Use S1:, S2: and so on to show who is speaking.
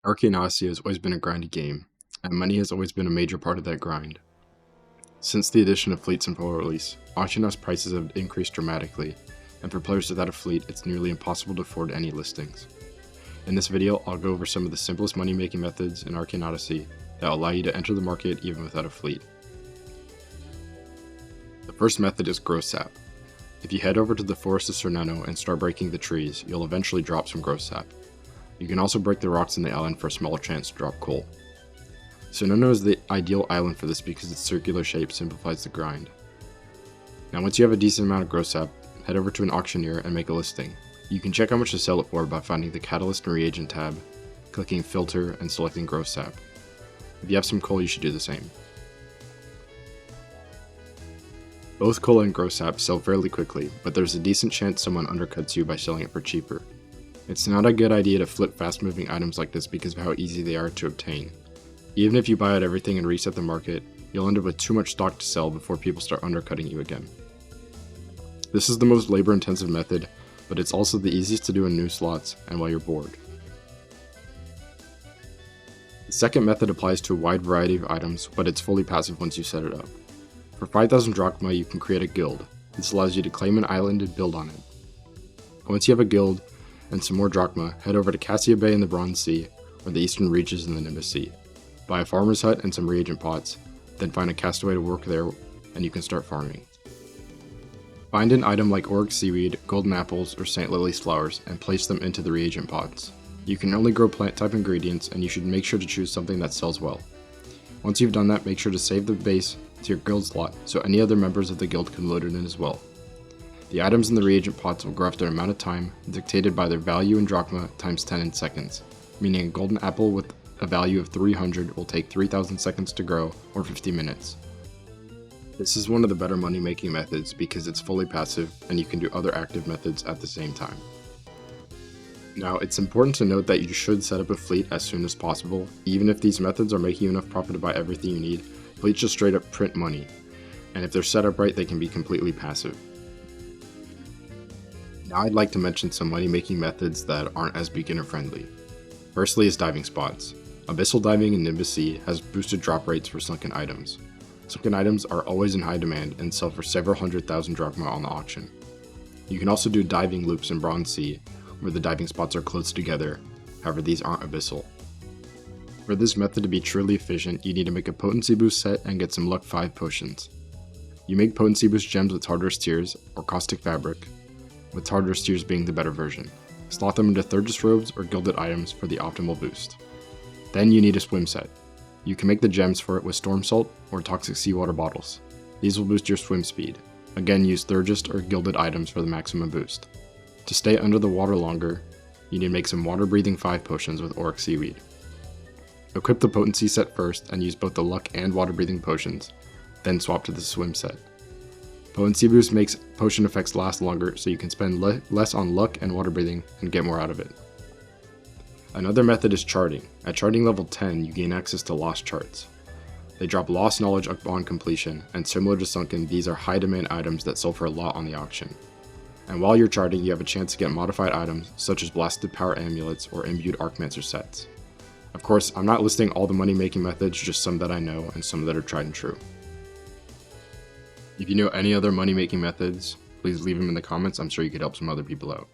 S1: Arcane Odyssey has always been a grindy game, and money has always been a major part of that grind. Since the addition of fleets and full release, auction house prices have increased dramatically, and for players without a fleet, it's nearly impossible to afford any listings. In this video, I'll go over some of the simplest money-making methods in Arcane Odyssey that will allow you to enter the market even without a fleet. The first method is gross sap. If you head over to the Forest of Cerneno and start breaking the trees, you'll eventually drop some gross sap. You can also break the rocks in the island for a smaller chance to drop coal. Cerneno is the ideal island for this because its circular shape simplifies the grind. Now once you have a decent amount of gross sap, head over to an auctioneer and make a listing. You can check how much to sell it for by finding the Catalyst and Reagent tab, clicking Filter, and selecting gross sap. If you have some coal, you should do the same. Both coal and gross sap sell fairly quickly, but there's a decent chance someone undercuts you by selling it for cheaper. It's not a good idea to flip fast-moving items like this because of how easy they are to obtain. Even if you buy out everything and reset the market, you'll end up with too much stock to sell before people start undercutting you again. This is the most labor-intensive method, but it's also the easiest to do in new slots and while you're bored. The second method applies to a wide variety of items, but it's fully passive once you set it up. For 5,000 drachma, you can create a guild. This allows you to claim an island and build on it. Once you have a guild and some more drachma, head over to Cassia Bay in the Bronze Sea, or the eastern reaches in the Nimbus Sea. Buy a farmer's hut and some reagent pots, then find a castaway to work there, and you can start farming. Find an item like oryx seaweed, golden apples, or St. Lily's flowers, and place them into the reagent pots. You can only grow plant type ingredients, and you should make sure to choose something that sells well. Once you've done that, make sure to save the base to your guild slot, so any other members of the guild can load it in as well. The items in the reagent pots will grow after an amount of time, dictated by their value in drachma times 10 in seconds, meaning a golden apple with a value of 300 will take 3,000 seconds to grow, or 50 minutes. This is one of the better money-making methods because it's fully passive, and you can do other active methods at the same time. Now, it's important to note that you should set up a fleet as soon as possible. Even if these methods are making you enough profit to buy everything you need, fleets just straight up print money, and if they're set up right, they can be completely passive. Now I'd like to mention some money-making methods that aren't as beginner-friendly. Firstly is diving spots. Abyssal diving in Nimbus Sea has boosted drop rates for sunken items. Sunken items are always in high demand and sell for several 100,000 drachma on the auction. You can also do diving loops in Bronze Sea, where the diving spots are close together, however these aren't abyssal. For this method to be truly efficient, you need to make a potency boost set and get some luck 5 potions. You make potency boost gems with Tartarus Tears or Caustic Fabric, with Tartarus Tears being the better version. Slot them into Thurgis robes or gilded items for the optimal boost. Then you need a swim set. You can make the gems for it with Storm Salt or Toxic Seawater bottles. These will boost your swim speed. Again, use Thurgis or gilded items for the maximum boost. To stay under the water longer, you need to make some water breathing 5 potions with Oryx Seaweed. Equip the potency set first and use both the luck and water breathing potions, then swap to the swim set. Potency boost makes potion effects last longer, so you can spend less on luck and water breathing and get more out of it. Another method is charting. At charting level 10, you gain access to lost charts. They drop lost knowledge upon completion, and similar to sunken, these are high demand items that sell for a lot on the auction. And while you're charting, you have a chance to get modified items such as blasted power amulets or imbued Archmancer sets. Of course, I'm not listing all the money-making methods, just some that I know and some that are tried and true. If you know any other money-making methods, please leave them in the comments. I'm sure you could help some other people out.